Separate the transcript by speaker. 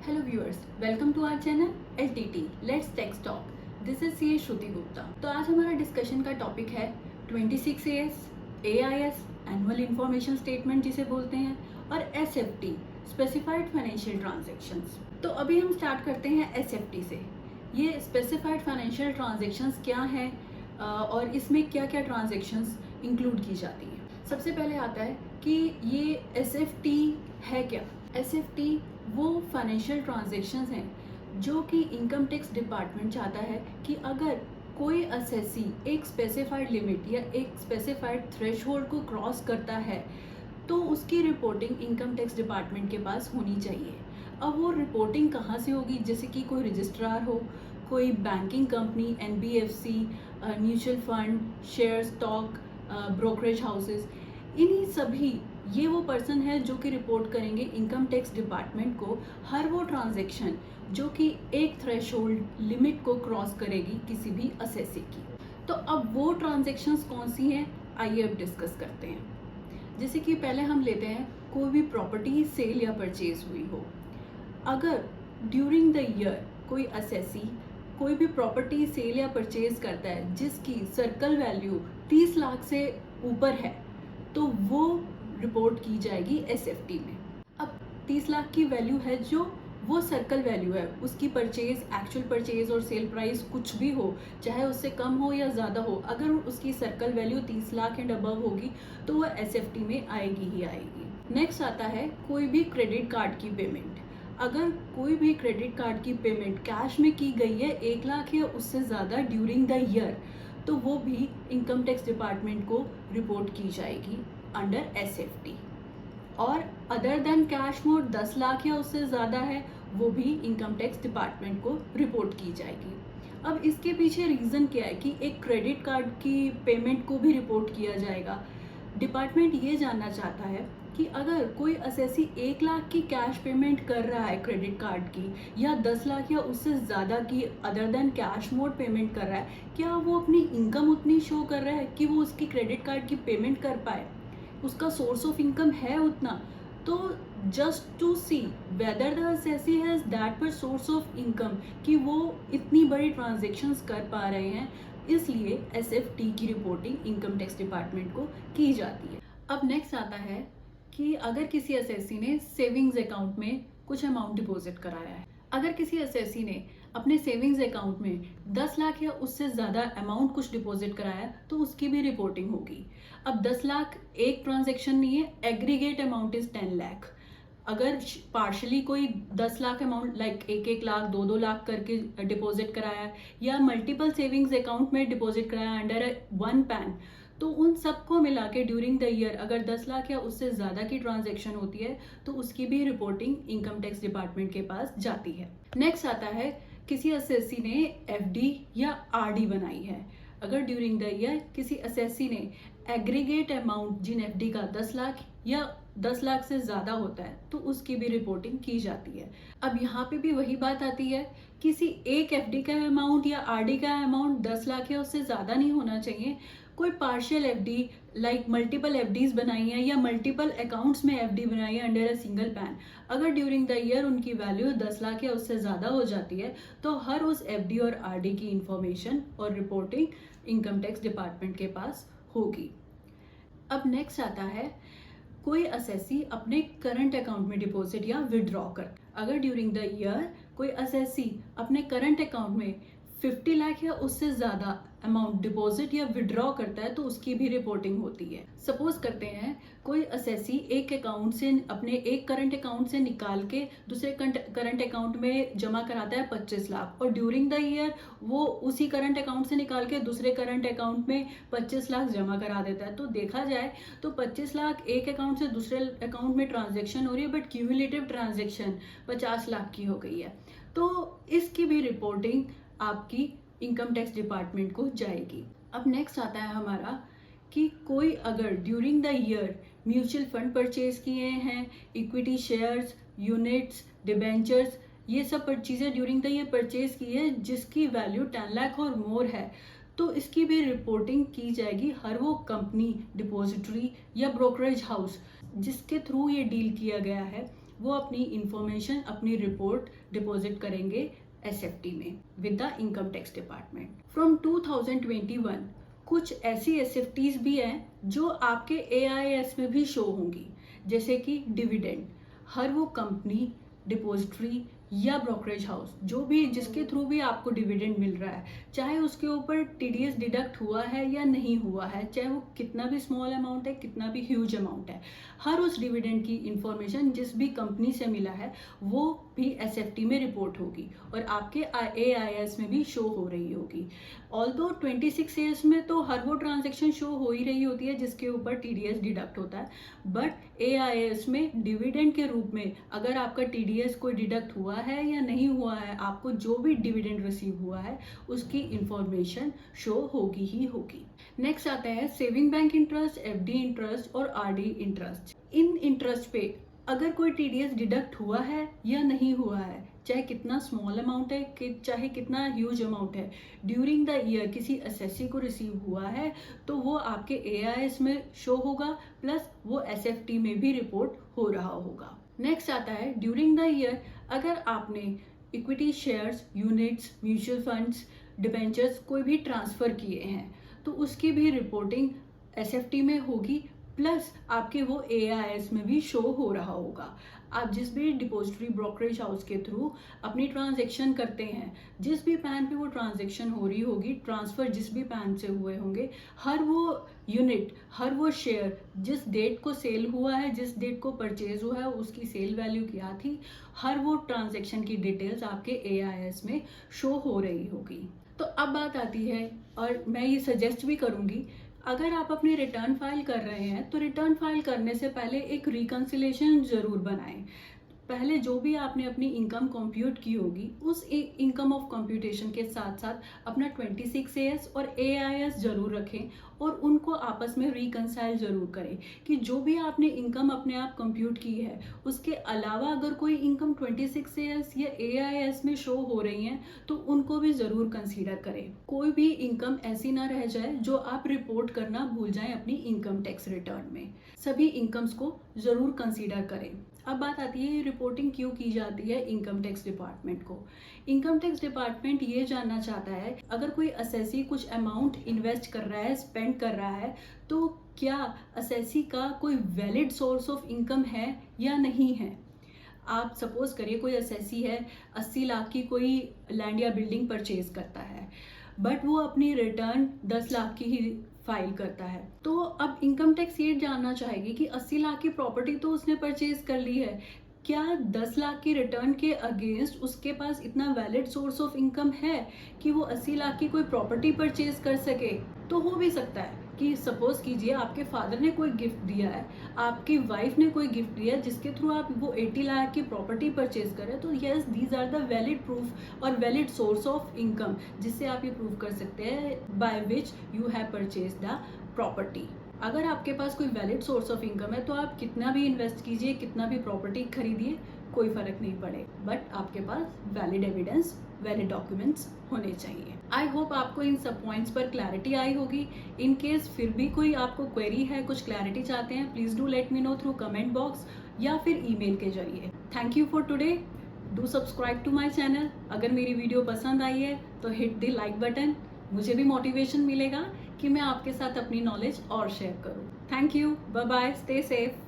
Speaker 1: Hello viewers, welcome to our channel LTT let's tax talk. This is CA Shruti Gupta. तो आज हमारा discussion का topic है 26AS, AIS annual information statement जिसे बोलते हैं, और SFT स्पेसिफाइड फाइनेंशियल ट्रांजैक्शंस। तो अभी हम स्टार्ट करते हैं SFT से। ये स्पेसिफाइड फाइनेंशियल ट्रांजैक्शंस क्या है और इसमें क्या क्या ट्रांजैक्शंस इंक्लूड की जाती हैं। सबसे पहले आता है कि ये SFT है क्या। SFT वो फाइनेंशियल ट्रांजैक्शंस हैं जो कि इनकम टैक्स डिपार्टमेंट चाहता है कि अगर कोई असेसी एक स्पेसिफाइड लिमिट या एक स्पेसिफाइड थ्रेशहोल्ड को क्रॉस करता है तो उसकी रिपोर्टिंग इनकम टैक्स डिपार्टमेंट के पास होनी चाहिए। अब वो रिपोर्टिंग कहाँ से होगी, जैसे कि कोई रजिस्ट्रार हो, कोई banking company, NBFC, mutual fund, share stock, brokerage houses, इन्हीं सभी ये वो पर्सन है जो कि रिपोर्ट करेंगे इनकम टैक्स डिपार्टमेंट को हर वो ट्रांजैक्शन जो कि एक थ्रेशोल्ड लिमिट को क्रॉस करेगी किसी भी असेसी की। तो अब वो ट्रांजैक्शंस कौन सी हैं, आइए अब डिस्कस करते हैं। जैसे कि पहले हम लेते हैं कोई भी प्रॉपर्टी सेल या परचेज हुई हो। अगर ड्यूरिंग द ईयर कोई असेसी कोई भी प्रॉपर्टी सेल या परचेज करता है जिसकी सर्कल वैल्यू 30 लाख से ऊपर है तो वो रिपोर्ट की जाएगी SFT में। अब 30 लाख की वैल्यू है जो वो सर्कल वैल्यू है, उसकी परचेज, एक्चुअल परचेज और सेल प्राइस कुछ भी हो, चाहे उससे कम हो या ज़्यादा हो, अगर उसकी circle value 30 lakh and above होगी तो वो SFT में आएगी ही आएगी। नेक्स्ट आता है कोई भी क्रेडिट कार्ड की पेमेंट। अगर कोई भी क्रेडिट कार्ड की पेमेंट कैश में की गई है 1 लाख या उससे ज़्यादा ड्यूरिंग द ईयर तो वो भी इनकम टैक्स डिपार्टमेंट को रिपोर्ट की जाएगी अंडर SFT। और other than cash mode 10 lakh या उससे ज़्यादा है वो भी इनकम टैक्स डिपार्टमेंट को रिपोर्ट की जाएगी। अब इसके पीछे रीज़न क्या है कि एक क्रेडिट कार्ड की पेमेंट को भी रिपोर्ट किया जाएगा। डिपार्टमेंट ये जानना चाहता है कि अगर कोई असेसी 1 लाख की कैश पेमेंट कर रहा है क्रेडिट कार्ड की, या 10 लाख या उससे ज़्यादा की other than cash mode payment कर रहा है, क्या वो अपनी इनकम उतनी शो कर रहा है कि वो उसकी क्रेडिट कार्ड की पेमेंट कर पाए, उसका सोर्स ऑफ इनकम है उतना। तो just to see whether the assessee has that पर सोर्स ऑफ इनकम कि वो इतनी बड़ी ट्रांजेक्शन्स कर पा रहे हैं, इसलिए SFT की रिपोर्टिंग इनकम टैक्स डिपार्टमेंट को की जाती है। अब नेक्स्ट आता है कि अगर किसी असेसी ने सेविंग्स अकाउंट में कुछ अमाउंट डिपॉजिट कराया है। अगर किसी असेसी ने अपने सेविंग्स अकाउंट में 10 लाख या उससे ज़्यादा अमाउंट कुछ डिपॉजिट कराया तो उसकी भी रिपोर्टिंग होगी। अब 10 लाख एक ट्रांजैक्शन नहीं है, एग्रीगेट अमाउंट इज़ 10 लाख। अगर पार्शली कोई 10 लाख अमाउंट लाइक 1-1 लाख 2-2 लाख करके डिपॉजिट कराया या मल्टीपल सेविंग्स अकाउंट में डिपॉजिट कराया अंडर वन पैन, तो उन सबको मिला के ड्यूरिंग द ईयर अगर 10 लाख या उससे ज़्यादा की ट्रांजैक्शन होती है तो उसकी भी रिपोर्टिंग इनकम टैक्स डिपार्टमेंट के पास जाती है। नेक्स्ट आता है किसी असेसी ने FD या RD बनाई है। अगर ड्यूरिंग द ईयर किसी असेसी ने एग्रीगेट अमाउंट जिन FD का 10 लाख या 10 लाख से ज़्यादा होता है तो उसकी भी रिपोर्टिंग की जाती है। अब यहाँ पे भी वही बात आती है, किसी एक FD का अमाउंट या RD का अमाउंट 10 लाख या उससे ज़्यादा नहीं होना चाहिए। कोई partial FD like multiple FDs बनाई है या मल्टीपल अकाउंट्स में FD बनाई है अंडर अ सिंगल पैन, अगर ड्यूरिंग द ईयर उनकी वैल्यू 10 लाख या उससे ज़्यादा हो जाती है तो हर उस FD और RD की इंफॉर्मेशन और रिपोर्टिंग इनकम टैक्स डिपार्टमेंट के पास होगी। अब नेक्स्ट आता है कोई असेसी अपने करंट अकाउंट में डिपॉजिट या विड्रॉ कर। अगर ड्यूरिंग द ईयर कोई असेसी अपने करंट अकाउंट में 50 लाख या उससे ज़्यादा अमाउंट डिपॉजिट या विड्रॉ करता है तो उसकी भी रिपोर्टिंग होती है। सपोज करते हैं कोई असेसी एक अकाउंट से अपने एक करंट अकाउंट से निकाल के दूसरे करंट अकाउंट में जमा कराता है 25 लाख और ड्यूरिंग द ईयर वो उसी करंट अकाउंट से निकाल के दूसरे करंट अकाउंट में 25 लाख जमा करा देता है। तो देखा जाए तो 25 लाख एक अकाउंट से दूसरे अकाउंट में ट्रांजेक्शन हो रही है, बट क्यूमुलेटिव ट्रांजेक्शन 50 लाख की हो गई है। तो इसकी भी रिपोर्टिंग आपकी इनकम टैक्स डिपार्टमेंट को जाएगी। अब नेक्स्ट आता है हमारा कि कोई अगर during the year mutual fund purchase किए हैं, इक्विटी शेयर्स, यूनिट्स, डिबेंचर्स, ये सब चीज़ें ड्यूरिंग द ईयर परचेज की है जिसकी वैल्यू 10 लाख और मोर है तो इसकी भी रिपोर्टिंग की जाएगी हर वो कंपनी, डिपॉजिटरी या ब्रोकरेज हाउस जिसके थ्रू ये डील किया गया है वो अपनी इंफॉर्मेशन, अपनी रिपोर्ट डिपॉजिट करेंगे SFT में with the income tax department. From 2021 कुछ ऐसी SFTs भी हैं जो आपके AIS में भी शो होंगी, जैसे कि डिविडेंड। हर वो कंपनी, डिपॉजिटरी या ब्रोकरेज हाउस जो भी जिसके थ्रू भी आपको डिविडेंड मिल रहा है, चाहे उसके ऊपर TDS डिडक्ट हुआ है या नहीं हुआ है, चाहे वो कितना भी स्मॉल अमाउंट है, कितना भी ह्यूज अमाउंट है, हर उस डिविडेंड की इंफॉर्मेशन जिस भी कंपनी से मिला है वो भी SFT में रिपोर्ट होगी और आपके AIS में भी शो हो रही होगी। ऑल्दो 26 ईयर्स में तो हर वो ट्रांजेक्शन शो हो ही रही होती है जिसके ऊपर TDS डिडक्ट होता है, बट AIS में डिविडेंड के रूप में अगर आपका TDS कोई डिडक्ट हुआ है या नहीं हुआ है, आपको जो भी डिविडेंड रिसीव हुआ है उसकी इंफॉर्मेशन शो होगी ही होगी। नेक्स्ट आता है saving bank interest, FD interest और RD इंटरेस्ट। इन इंटरेस्ट पे अगर कोई TDS डिडक्ट हुआ है या नहीं हुआ है, चाहे कितना स्मॉल अमाउंट है कि चाहे कितना ह्यूज अमाउंट है, ड्यूरिंग द ईयर किसी असेसी को रिसीव हुआ है तो वो आपके AIS में शो होगा, प्लस वो SFT में भी रिपोर्ट हो रहा होगा। नेक्स्ट आता है ड्यूरिंग द ईयर अगर आपने equity shares, units, mutual funds, debentures कोई भी ट्रांसफ़र किए हैं तो उसकी भी रिपोर्टिंग SFT में होगी, प्लस आपके वो AIS में भी शो हो रहा होगा। आप जिस भी डिपॉजिटरी ब्रोकरेज हाउस के थ्रू अपनी ट्रांजैक्शन करते हैं, जिस भी पैन पे वो ट्रांजैक्शन हो रही होगी, ट्रांसफ़र जिस भी पैन से हुए होंगे, हर वो यूनिट, हर वो शेयर जिस डेट को सेल हुआ है, जिस डेट को परचेज हुआ है, उसकी सेल वैल्यू क्या थी, हर वो ट्रांजैक्शन की डिटेल्स आपके AIS में शो हो रही होगी। तो अब बात आती है, और मैं ये सजेस्ट भी करूँगी, अगर आप अपनी रिटर्न फाइल कर रहे हैं तो रिटर्न फाइल करने से पहले एक रिकन्सिलेशन ज़रूर बनाएं। पहले जो भी आपने अपनी इनकम कंप्यूट की होगी उस इनकम ऑफ कंप्यूटेशन के साथ साथ अपना 26AS और AIS ज़रूर रखें और उनको आपस में रिकन्साइल ज़रूर करें कि जो भी आपने इनकम अपने आप कंप्यूट की है उसके अलावा अगर कोई इनकम 26AS या AIS में शो हो रही हैं तो उनको भी ज़रूर कंसीडर करें। कोई भी इनकम ऐसी ना रह जाए जो आप रिपोर्ट करना भूल जाएं अपनी इनकम टैक्स रिटर्न में। सभी इनकम्स को ज़रूर कंसीडर करें। अब बात आती है रिपोर्टिंग क्यों की जाती है इनकम टैक्स डिपार्टमेंट को। इनकम टैक्स डिपार्टमेंट ये जानना चाहता है अगर कोई असेसी कुछ अमाउंट इन्वेस्ट कर रहा है, स्पेंड कर रहा है, तो क्या असेसी का कोई वैलिड सोर्स ऑफ इनकम है या नहीं है। आप सपोज करिए कोई असेसी है, 80 लाख की कोई लैंड या बिल्डिंग परचेज करता है, बट वो अपनी रिटर्न 10 लाख की ही फाइल करता है, तो अब इनकम टैक्स ये जानना चाहेगी कि 80 लाख की प्रॉपर्टी तो उसने परचेज कर ली है, क्या 10 लाख की रिटर्न के अगेंस्ट उसके पास इतना वैलिड सोर्स ऑफ इनकम है कि वो 80 लाख की कोई प्रॉपर्टी परचेज कर सके। तो हो भी सकता है कि सपोज कीजिए आपके फादर ने कोई गिफ्ट दिया है, आपकी वाइफ ने कोई गिफ्ट दिया है जिसके थ्रू आप वो 80 लाख की प्रॉपर्टी परचेज करें, तो yes these are the valid proof और वैलिड सोर्स ऑफ इनकम जिससे आप ये प्रूव कर सकते हैं by which you have purchase the property. अगर आपके पास कोई वैलिड सोर्स ऑफ इनकम है तो आप कितना भी इन्वेस्ट कीजिए, कितना भी प्रॉपर्टी खरीदिए, कोई फर्क नहीं पड़े, बट आपके पास वैलिड एविडेंस, वैलिड डॉक्यूमेंट्स होने चाहिए। आई होप आपको इन सब पॉइंट्स पर क्लैरिटी आई होगी। इन केस फिर भी कोई आपको क्वेरी है, कुछ क्लैरिटी चाहते हैं, please do let me know through comment box या फिर ईमेल के जरिए। Thank you for today. Do subscribe to my channel. अगर मेरी वीडियो पसंद आई है तो हिट द लाइक बटन, मुझे भी मोटिवेशन मिलेगा कि मैं आपके साथ अपनी नॉलेज और शेयर करूं। Thank you, bye bye, stay safe.